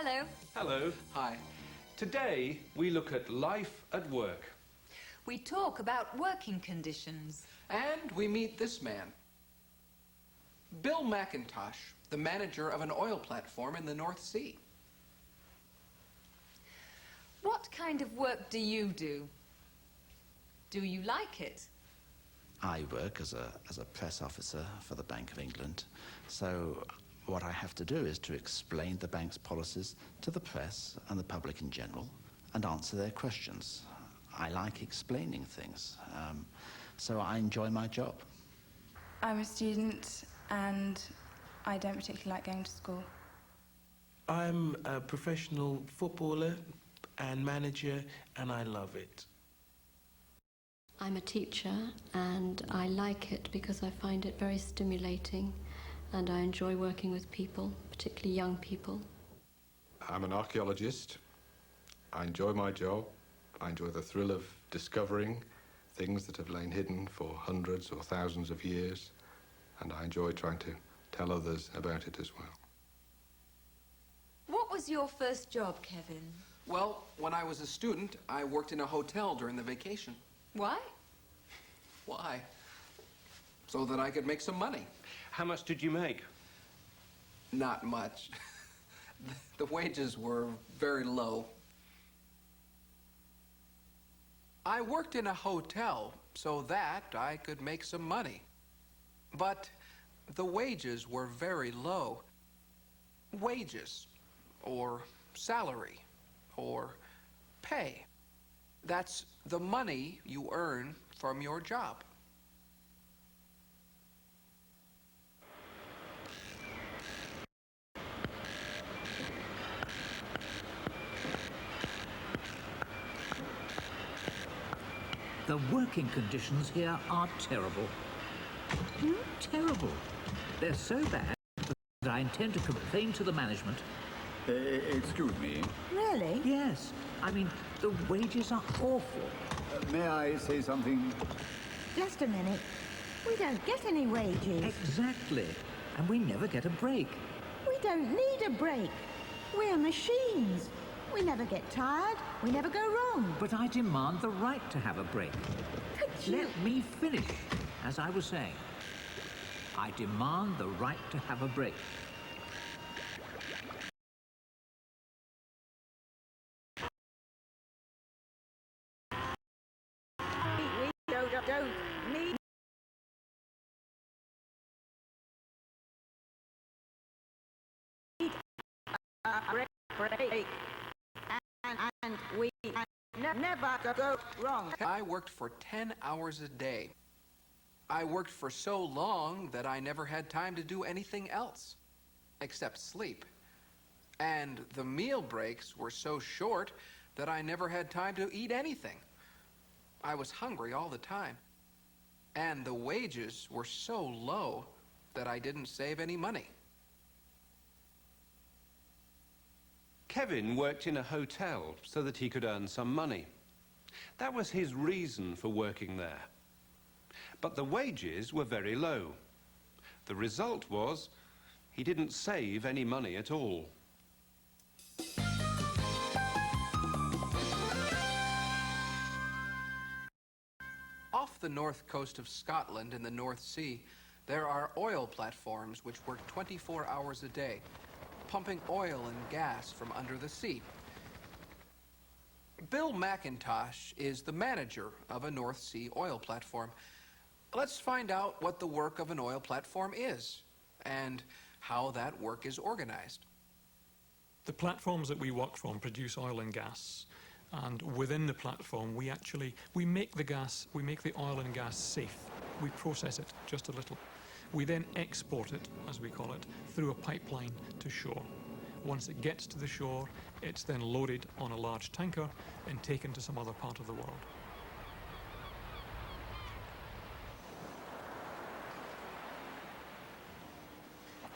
Hello. Hello. Hi. Today we look at life at work. We talk about working conditions. And we meet this man. Bill McIntosh, the manager of an oil platform in the North Sea. What kind of work do you do? Do you like it? I work as a press officer for the Bank of England, so what I have to do is to explain the bank's policies to the press and the public in general and answer their questions. I like explaining things, so I enjoy my job. I'm a student and I don't particularly like going to school. I'm a professional footballer and manager, and I love it. I'm a teacher and I like it because I find it very stimulating and I enjoy working with people, particularly young people. I'm an archaeologist. I enjoy my job. I enjoy the thrill of discovering things that have lain hidden for hundreds or thousands of years, and I enjoy trying to tell others about it as well. What was your first job, Kevin? Well, when I was a student, I worked in a hotel during the vacation. Why? Why? So that I could make some money. How much did you make? Not much. The wages were very low. I worked in a hotel so that I could make some money. But the wages were very low. Wages, or salary, or pay. That's the money you earn from your job. The working conditions here are terrible. Terrible. They're so bad that I intend to complain to the management. Excuse me. Really? Yes. I mean, the wages are awful. May I say something? Just a minute. We don't get any wages. Exactly. And we never get a break. We don't need a break. We're machines. We never get tired. We never go wrong. But I demand the right to have a break. But you... Let me finish, as I was saying. I demand the right to have a break. We don't need a break. And we never go wrong. I worked for 10 hours a day. I worked for so long that I never had time to do anything else, except sleep. And the meal breaks were so short that I never had time to eat anything. I was hungry all the time. And the wages were so low that I didn't save any money. Kevin worked in a hotel so that he could earn some money. That was his reason for working there. But the wages were very low. The result was he didn't save any money at all. Off the north coast of Scotland in the North Sea, there are oil platforms which work 24 hours a day, pumping oil and gas from under the sea. Bill McIntosh is the manager of a North Sea oil platform. Let's find out what the work of an oil platform is and how that work is organized. The platforms that we work from produce oil and gas, and within the platform we make the oil and gas safe. We process it just a little. We then export it, as we call it, through a pipeline to shore. Once it gets to the shore, it's then loaded on a large tanker and taken to some other part of the world.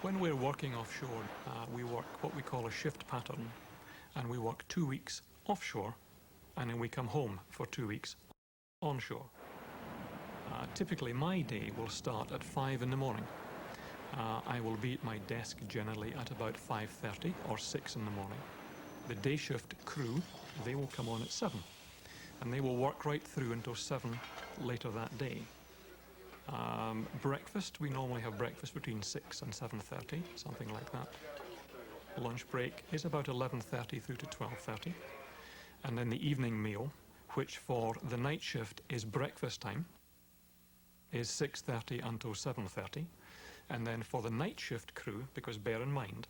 When we're working offshore, we work what we call a shift pattern, and we work 2 weeks offshore, and then we come home for 2 weeks onshore. Typically, my day will start at 5 in the morning. I will be at my desk generally at about 5:30 or 6 in the morning. The day shift crew, they will come on at 7, and they will work right through until 7 later that day. Breakfast, we normally have breakfast between 6 and 7:30, something like that. Lunch break is about 11:30 through to 12:30. And then the evening meal, which for the night shift is breakfast time, is 6:30 until 7:30. And then for the night shift crew, because bear in mind,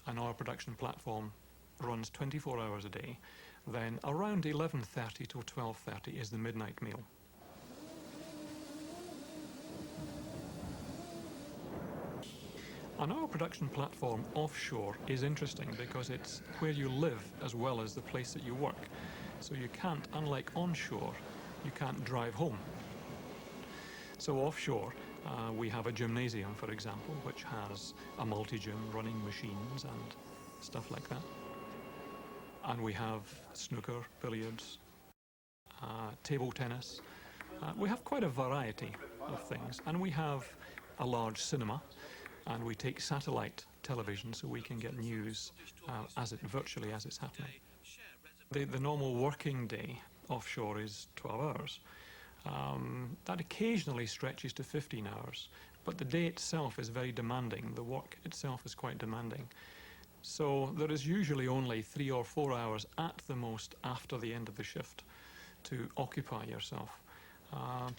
an oil production platform runs 24 hours a day, then around 11:30 till 12:30 is the midnight meal. An oil production platform offshore is interesting because it's where you live as well as the place that you work. So you can't, unlike onshore, you can't drive home. So offshore, we have a gymnasium, for example, which has a multi-gym running machines and stuff like that. And we have snooker, billiards, table tennis. We have quite a variety of things. And we have a large cinema, and we take satellite television so we can get news virtually as it's happening. The normal working day offshore is 12 hours. That occasionally stretches to 15 hours, but the day itself is very demanding. The work itself is quite demanding. So there is usually only 3 or 4 hours at the most after the end of the shift to occupy yourself.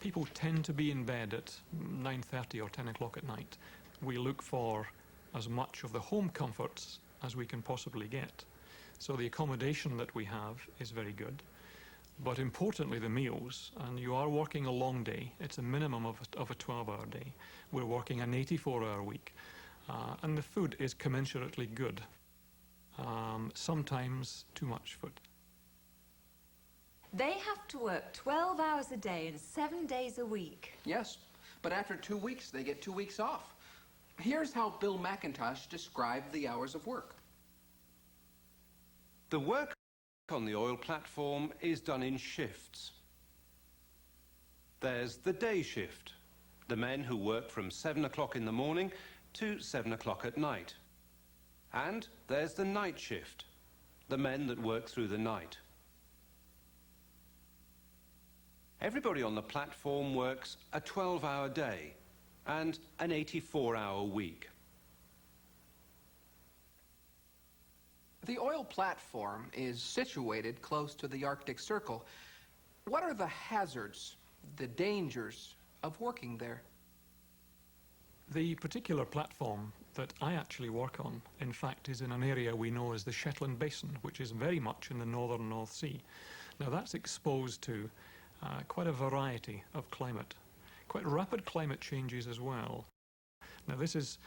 People tend to be in bed at 9:30 or 10 o'clock at night. We look for as much of the home comforts as we can possibly get. So the accommodation that we have is very good. But importantly, the meals, and you are working a long day. It's a minimum of a 12-hour day. We're working an 84-hour week. And the food is commensurately good. Sometimes too much food. They have to work 12 hours a day and 7 days a week. Yes, but after 2 weeks, they get 2 weeks off. Here's how Bill McIntosh described the hours of work. The work on the oil platform is done in shifts. There's the day shift, the men who work from 7 o'clock in the morning to 7 o'clock at night. And there's the night shift, the men that work through the night. Everybody on the platform works a 12-hour day and an 84-hour week. The oil platform is situated close to the Arctic Circle. What are the hazards, the dangers of working there? The particular platform that I actually work on, in fact, is in an area we know as the Shetland Basin, which is very much in the northern North Sea. Now that's exposed to quite a variety of climate, quite rapid climate changes as well. Now this is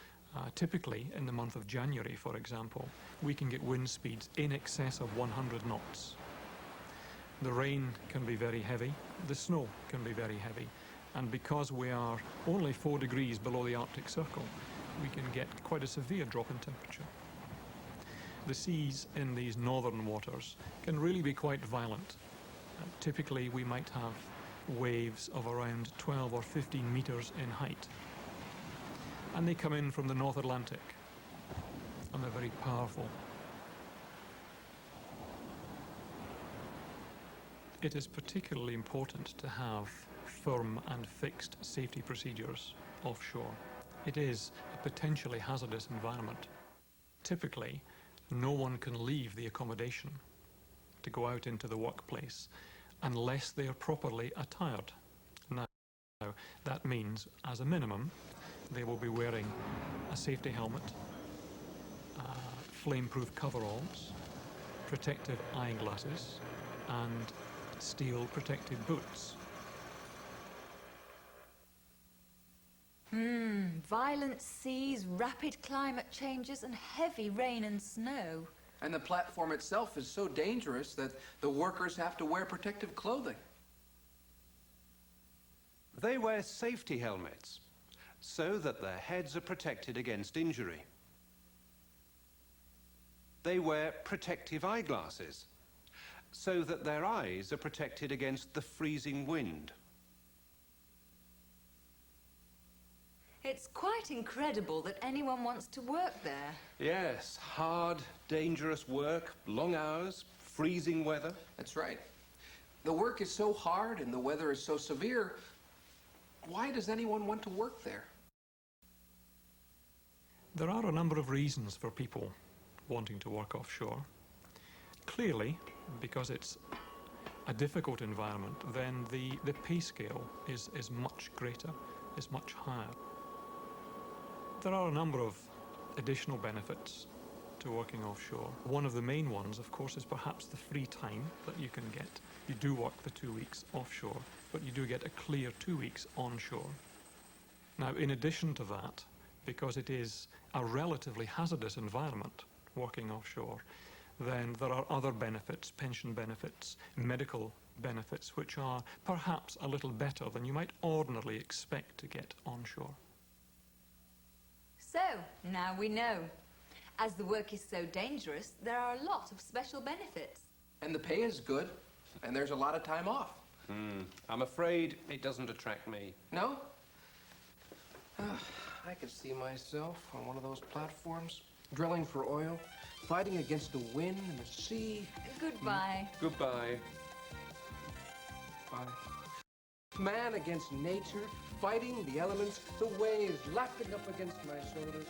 typically in the month of January, for example, we can get wind speeds in excess of 100 knots. The rain can be very heavy, the snow can be very heavy, and because we are only 4 degrees below the Arctic Circle, we can get quite a severe drop in temperature. The seas in these northern waters can really be quite violent. Typically, we might have waves of around 12 or 15 meters in height. And they come in from the North Atlantic, and they're very powerful. It is particularly important to have firm and fixed safety procedures offshore. It is a potentially hazardous environment. Typically, no one can leave the accommodation to go out into the workplace unless they are properly attired. Now, that means, as a minimum, they will be wearing a safety helmet, flame-proof coveralls, protective eyeglasses, and steel protected boots. Violent seas, rapid climate changes, and heavy rain and snow. And the platform itself is so dangerous that the workers have to wear protective clothing. They wear safety helmets so that their heads are protected against injury. They wear protective eyeglasses so that their eyes are protected against the freezing wind. It's quite incredible that anyone wants to work there. Yes, hard, dangerous work, long hours, freezing weather. That's right. The work is so hard and the weather is so severe. Why does anyone want to work there? There are a number of reasons for people wanting to work offshore. Clearly, because it's a difficult environment, then the pay scale is much greater, is much higher. There are a number of additional benefits to working offshore. One of the main ones, of course, is perhaps the free time that you can get. You do work the 2 weeks offshore, but you do get a clear 2 weeks onshore. Now, in addition to that, because it is a relatively hazardous environment, working offshore, then there are other benefits, pension benefits, medical benefits, which are perhaps a little better than you might ordinarily expect to get onshore. So, now we know. As the work is so dangerous, there are a lot of special benefits. And the pay is good, and there's a lot of time off. I'm afraid it doesn't attract me. No? I could see myself on one of those platforms, drilling for oil, fighting against the wind and the sea. Goodbye. Goodbye. Bye. Man against nature, fighting the elements, the waves lapping up against my shoulders.